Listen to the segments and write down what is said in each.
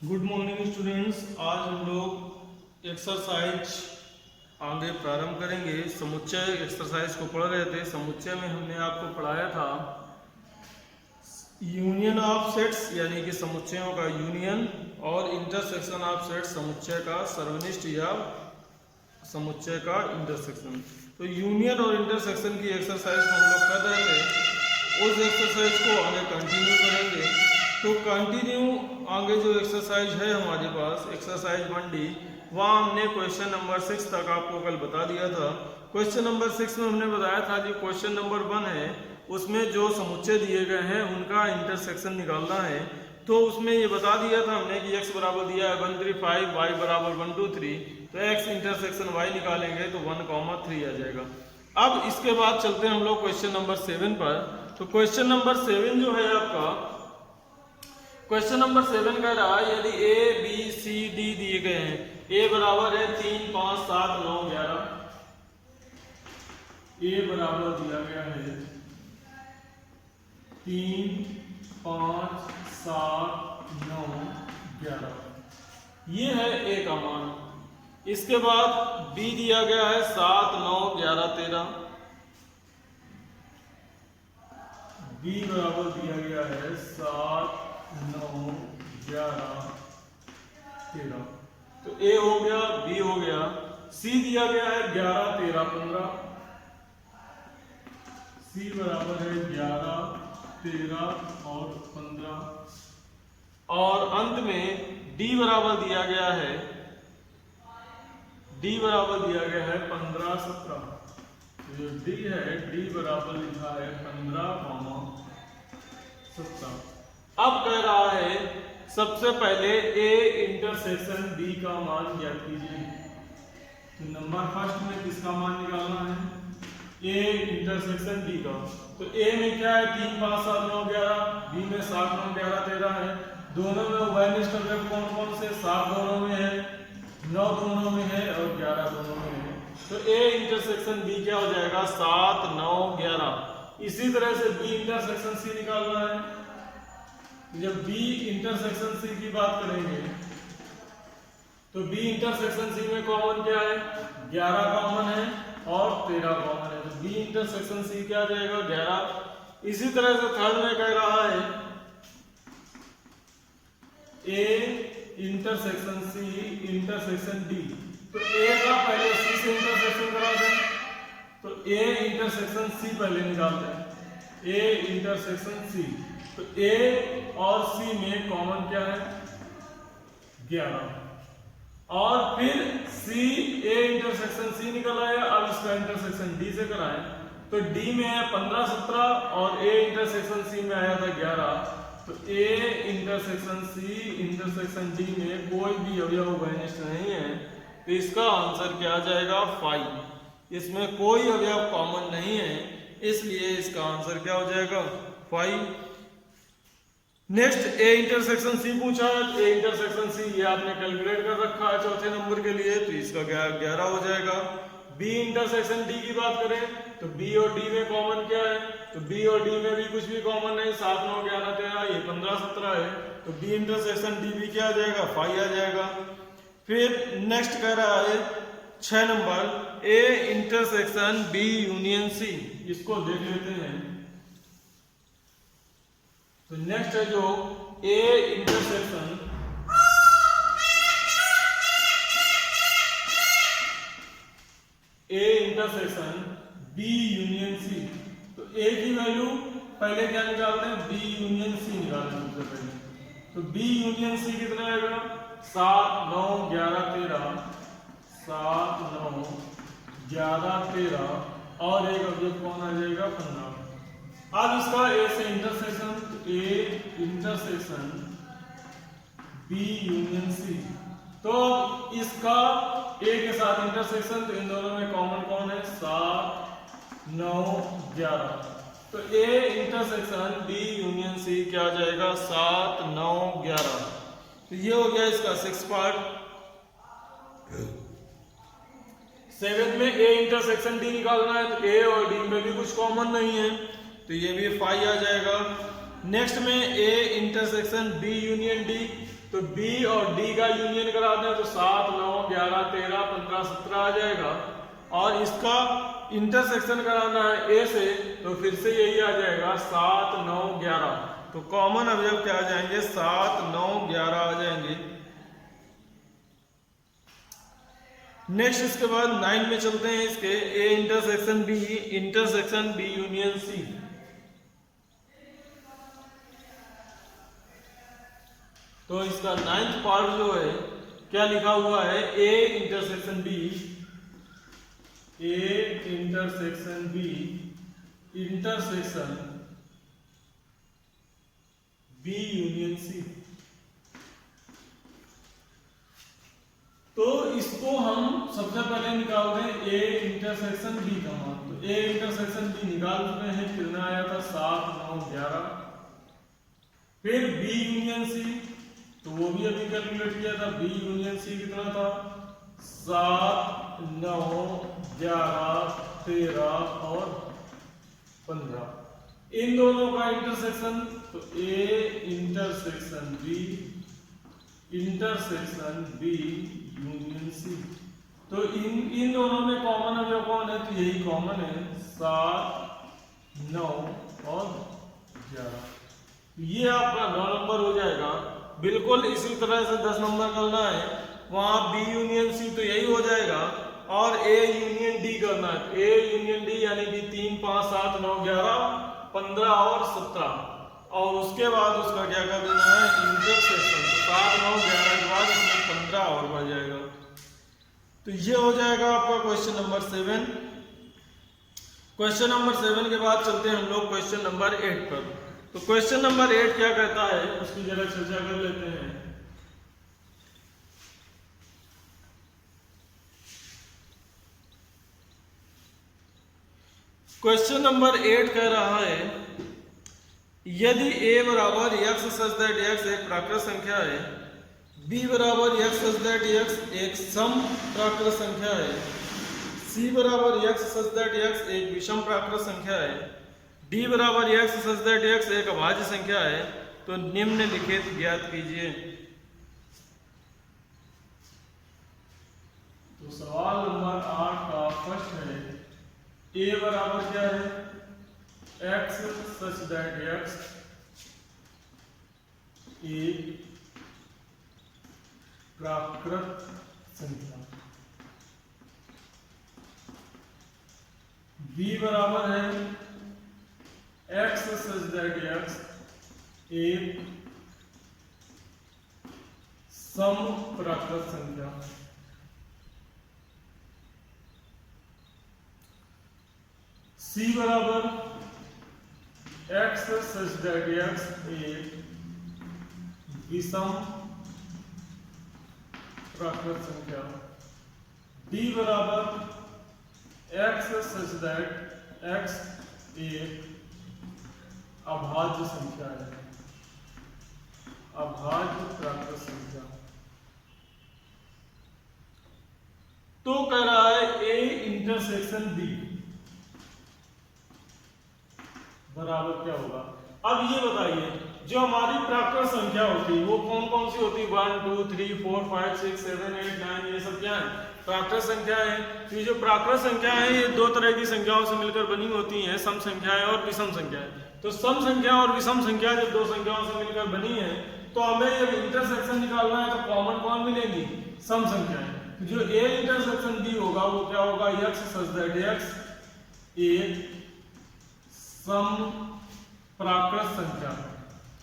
Good morning students. आज हम लोग एक्सरसाइज आगे प्रारंभ करेंगे। समुच्चय एक्सरसाइज को पढ़ रहे थे। समुच्चय में हमने आपको पढ़ाया था यूनियन ऑफ सेट्स यानी कि समुच्चयों का यूनियन और इंटरसेक्शन ऑफ सेट्स समुच्चय का सर्वनिष्ठ या समुच्चय का इंटरसेक्शन। तो यूनियन और इंटरसेक्शन की एक्सरसाइज हम लोग कर रहे थे। उस एक्सरसाइज को आगे कंटिन्यू करेंगे। तो कंटिन्यू आगे जो एक्सरसाइज है हमारे पास एक्सरसाइज 1D, वहाँ हमने क्वेश्चन नंबर 6 तक आपको कल बता दिया था। क्वेश्चन नंबर 6 में हमने बताया था कि क्वेश्चन नंबर 1 है उसमें जो समुच्चय दिए गए हैं उनका इंटरसेक्शन निकालना है। तो उसमें ये बता दिया था हमने कि x बराबर दिया है 1 3 5, y बराबर 1 2 3, तो x इंटरसेक्शन y निकालेंगे तो 1, 3 आ जाएगा। अब इसके बाद चलते हैं हम लोग क्वेश्चन नंबर 7 पर। तो क्वेश्चन नंबर 7 जो है आपका, क्वेश्चन नंबर 7 कह रहा है यदि a b c d दिए गए हैं, a बराबर है 3 5 7 9 11, a बराबर दिया गया है 3 5 7 9 11, ये है a का मान। इसके बाद b दिया गया है 7 9 11 13, b बराबर दिया गया है 7 9 11 13, तो a हो गया, b हो गया। c दिया गया है 11 13 15, c बराबर है 11 13 और 15, और अंत में d बराबर दिया गया है, d बराबर दिया गया है 15 17। जो d है d बराबर लिखा है 15 17। अब कह रहा है सबसे पहले a इंटरसेक्शन b का मान ज्ञात कीजिए। तो नंबर फर्स्ट में किसका मान निकालना है? a इंटरसेक्शन b का। तो a में क्या है 3 5 7 9 11, b में 7 9 11 13 है। दोनों में उभयनिष्ठ अवयव कौन कौन से? 7 दोनों में है, 9 दोनों में है और 11 दोनों में है। तो a इंटरसेक्शन b क्या हो जाएगा? 7 9 11। इसी तरह से b इंटरसेक्शन c निकालना है। जब b इंटरसेक्शन c की बात करेंगे तो b इंटरसेक्शन c में कॉमन क्या है? 11 कॉमन है और 13 कॉमन है। तो b इंटरसेक्शन c क्या आ जाएगा? 11। इसी तरह से थर्ड में कह रहा है a intersection c intersection d। तो a का पहले c से इंटरसेक्शन करा दें, तो a इंटरसेक्शन c पहले निकालते हैं। a इंटरसेक्शन c, तो a और c में कॉमन क्या है? 11। और फिर c a इंटरसेक्शन c निकल आया। अब इसका इंटरसेक्शन d से कराएं, तो d में है 15 17 और a इंटरसेक्शन c में आया था 11। तो a intersection c intersection d में कोई भी अवयव उभयनिष्ठ नहीं है, तो इसका आंसर क्या आ जाएगा? 5। इसमें कोई अवयव कॉमन नहीं है, इसलिए इसका आंसर क्या हो जाएगा? 5। नेक्स्ट a इंटरसेक्शन c पूछा है। a इंटरसेक्शन c ये आपने कैलकुलेट कर रखा है चौथे नंबर के लिए, तो इसका 11 हो जाएगा। b इंटरसेक्शन d की बात करें तो b और d में कॉमन क्या है? तो b और d में भी कुछ भी कॉमन नहीं, 7 9 11 13, ये 15 17 है। तो b इंटरसेक्शन d भी क्या आ जाएगा? 5 आ जाएगा। फिर नेक्स्ट कह रहा है 6 number a intersection b union c, इसको देख लेते हैं। तो नेक्स्ट है जो a intersection b union c। तो a की वैल्यू पहले क्या निकालते हैं? b यूनियन c निकालते हैं सबसे पहले। तो b यूनियन c कितना आएगा? 7 9 11 13, 7 9 11 13 और एक ऑब्जेक्ट कौन आ जाएगा? 15। अब इसका a से intersection, a intersection b union c। तो इसका a के साथ इंटरसेक्शन, तो इन दोनों में कॉमन कौन है? 7 9 11। तो a intersection b union c क्या आ जाएगा? 7 9 11। तो ये हो गया इसका 6 पार्ट। 7 में a इंटरसेक्शन d निकालना है, तो a और d में भी कुछ कॉमन नहीं है, तो ये भी 5 आ जाएगा। नेक्स्ट में A intersection B union D, तो बी और डी का यूनियन करा दें तो 7 9 11 13 15 17 आ जाएगा। और इसका इंटरसेक्शन कराना है ए से, तो फिर से यही आ जाएगा 7 9 11। तो कॉमन अवयव क्या आ जाएंगे, 7 9 11 आ जाएंगे। नेक्स्ट इसके बाद 9 में चलते हैं इसके, A intersection B union C. तो इसका 9th पार्ट जो है क्या लिखा हुआ है, A intersection B union C. तो इसको हम सबसे पहले निकाल दें ए इंटरसेक्शन बी का मान। तो ए इंटरसेक्शन बी निकाल चुके हैं, कितना आया था 7 9 11। फिर बी यूनियन सी, तो वो भी अभी कैलकुलेट किया था, बी यूनियन सी कितना था 7 9 11 13 और 15। इन दोनों का इंटरसेक्शन, तो A intersection B union C. तो इन दोनों में कॉमन अवयव कौन है, तो यही कॉमन है 7 9 और 11। ये आपका 9 नंबर हो जाएगा। बिल्कुल इसी तरह से 10 नंबर करना है, वहां बी यूनियन सी तो यही हो जाएगा, और ए यूनियन डी करना है। ए यूनियन डी यानी कि 3 5 7 9 11 15 और 17, और उसके बाद उसका क्या कर देना है, इंटरसेक्शन। तो 7 9 11 के बाद इसमें 15 और बढ़ जाएगा। तो ये हो जाएगा आपका क्वेश्चन नंबर 7। क्वेश्चन नंबर 7 के बाद चलते हैं हम लोग क्वेश्चन नंबर 8 पर। तो क्वेश्चन नंबर 8 क्या कहता है, उसकी जरा चर्चा कर लेते हैं। क्वेश्चन नंबर 8 कह रहा है, यदि a बराबर x सच दैट x एक प्राकृत संख्या है, b बराबर x सच दैट x एक सम प्राकृत संख्या है, c बराबर x सच दैट x एक विषम प्राकृत संख्या है, d बराबर x सच दैट x एक अभाज्य संख्या है, तो निम्नलिखित ज्ञात कीजिए। तो सवाल नंबर 8 का फर्स्ट है, a बराबर क्या है, x सच दैट x एक प्राकृत संख्या, b बराबर है x सच दैट x एक सम प्राकृत संख्या, c बराबर x सच दैट x एक विषम प्राकृत संख्या, d बराबर x सच दैट x एक अभाज्य संख्या है, अभाज्य प्राकृत संख्या। तो कह रहा है a इंटरसेक्शन b बराबर क्या होगा। अब ये बताइए, जो हमारी प्राकृत संख्या होती है वो कौन कौन सी होती है, 1 2 3 4 5 6 7 8 9, ये सब क्या है, प्राकृत संख्या है। तो ये जो प्राकृत संख्या है ये दो तरह की संख्याओं से मिलकर बनी होती है, सम संख्याएं और विषम संख्याएं। तो सम संख्या और विषम संख्या जब दो संख्याओं से मिलकर बनी है, तो हमें जब इंटरसेक्शन निकालना है तो कॉमन कौन मिलेगी, सम संख्याएं। जो ए इंटरसेक्शन बी होगा वो क्या होगा, x सच दैट x एक सम प्राकृत संख्या,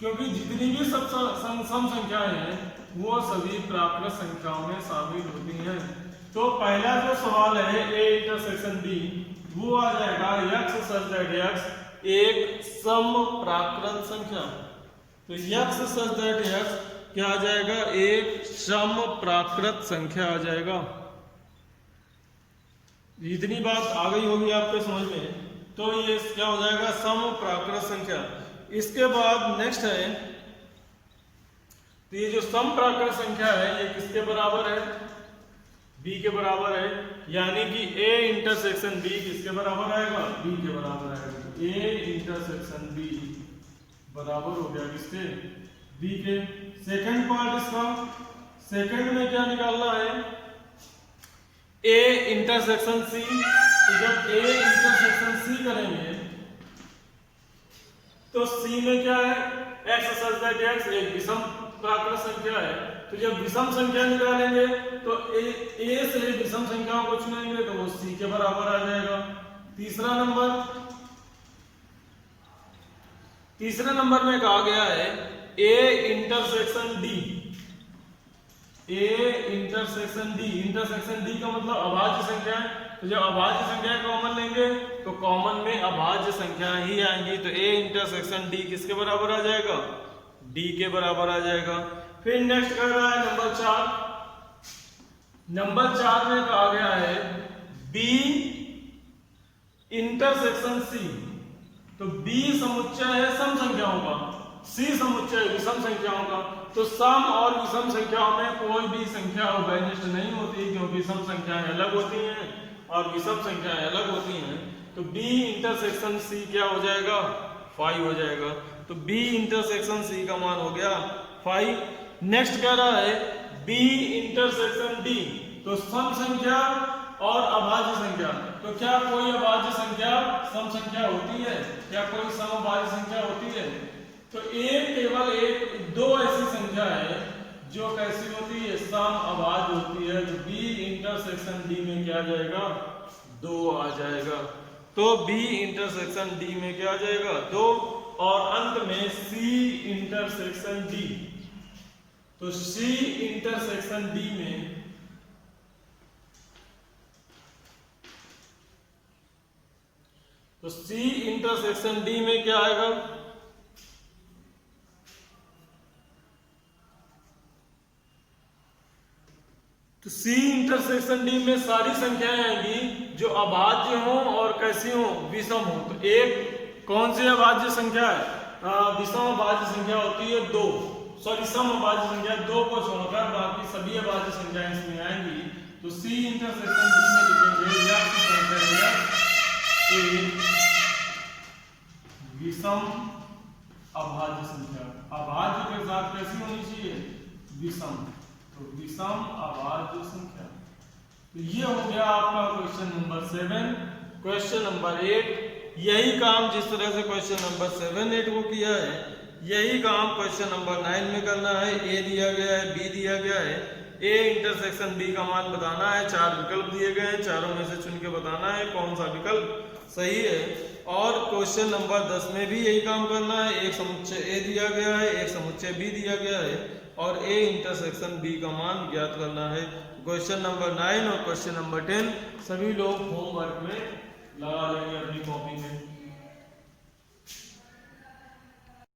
क्योंकि जितनी भी सब सम संख्याएं हैं वो सभी प्राकृत संख्याओं में शामिल होती हैं। तो पहला जो सवाल है ए इंटरसेक्शन बी, वो आ जाएगा x सच दैट x एक सम प्राकृत संख्या। तो x सच दैट x क्या आ जाएगा, एक सम प्राकृत संख्या आ जाएगा। इतनी बात आ गई होगी आपके समझ में, तो ये क्या हो जाएगा, सम प्राकृत संख्या। इसके बाद नेक्स्ट है, तो ये जो सम प्राकृत संख्या है ये किसके बराबर है, b के बराबर है, यानी कि a इंटरसेक्शन b किसके बराबर आएगा, b के बराबर आएगा। a इंटरसेक्शन b बराबर हो गया किसके, बी के। सेकंड पार्ट इसका, सेकंड में क्या निकालना है, ए इंटरसेक्शन सी। तो जब ए इंटरसेक्शन सी करेंगे तो सी में क्या है, एक्स सच दैट एक्स एक विषम प्राकृत संख्या है। तो जब विषम संख्या निकालेंगे तो ए से विषम संख्याओं को चुनेंगे तो वो सी के बराबर आ जाएगा। तीसरा नंबर में कहा गया है A intersection D. A intersection D, intersection D का मतलब अभाज्य संख्या है। तो जब अभाज्य संख्या कॉमन लेंगे तो कॉमन में अभाज्य संख्या ही आएंगी। तो ए इंटरसेक्शन डी किसके बराबर आ जाएगा, डी के बराबर आ जाएगा। फिर नेक्स्ट कर रहा है नंबर 4। नंबर 4 में कहा गया है बी इंटरसेक्शन सी। तो बी समुच्चय है सम संख्याओं का, सी समुच्चय विषम संख्याओं का। तो सम और विषम संख्याओं में कोई भी संख्या उभयनिष्ठ नहीं होती, क्योंकि सम संख्याएं अलग होती हैं और विषम संख्याएं अलग होती हैं। तो बी इंटरसेक्शन सी क्या हो जाएगा, 5 हो जाएगा। तो बी इंटरसेक्शन सी का मान हो गया 5। नेक्स्ट कह रहा है बी इंटरसेक्शन डी। तो सम संख्या और अभाज्य संख्या। तो क्या कोई अभाज्य संख्या सम संख्या होती है, क्या कोई सम अभाज्य संख्या होती है? तो केवल दो ऐसी संख्या है जो कैसी होती है, सम अभाज्य होती है। तो बी इंटरसेक्शन डी में क्या आ जाएगा, 2 आ जाएगा। तो बी इंटरसेक्शन डी में क्या आ जाएगा, 2। और अंत में सी इंटरसेक्शन डी। तो सी इंटरसेक्शन डी में क्या आएगा, तो सी इंटरसेक्शन डी में सारी संख्याएं आएंगी जो अभाज्य हो और कैसी हो, विषम हो। तो एक कौन सी अभाज्य संख्या है, विषम अभाज्य संख्या होती है 2, सम अभाज्य संख्या 2 को छोड़कर बाकी सभी अभाज्य संख्याएं इसमें आएंगी। तो सी इंटरसेक्शन डी में लिखेंगे या विषम अभाज्य संख्या, अभाज्य के साथ कैसी होनी चाहिए, विषम। तो विषम अभाज्य संख्या। तो ये हो गया आपका क्वेश्चन नंबर 7। क्वेश्चन नंबर 8, यही काम जिस तरह से क्वेश्चन नंबर 7, 8 को किया है, यही काम क्वेश्चन नंबर 9 में करना है। ए दिया गया है, बी दिया गया है, ए इंटरसेक्शन बी का मान बताना है। 4 विकल्प दिए गए हैं, चारों में से चुन के बताना है कौन सा विकल्प सही है। और क्वेश्चन नंबर 10 में भी यही काम करना है। एक समुच्चय ए दिया गया है, एक समुच्चय बी दिया गया है और ए इंटरसेक्शन बी का मान ज्ञात करना है। क्वेश्चन नंबर 9 और क्वेश्चन नंबर 10 सभी लोग होमवर्क में लगा लेंगे अपनी कॉपी में।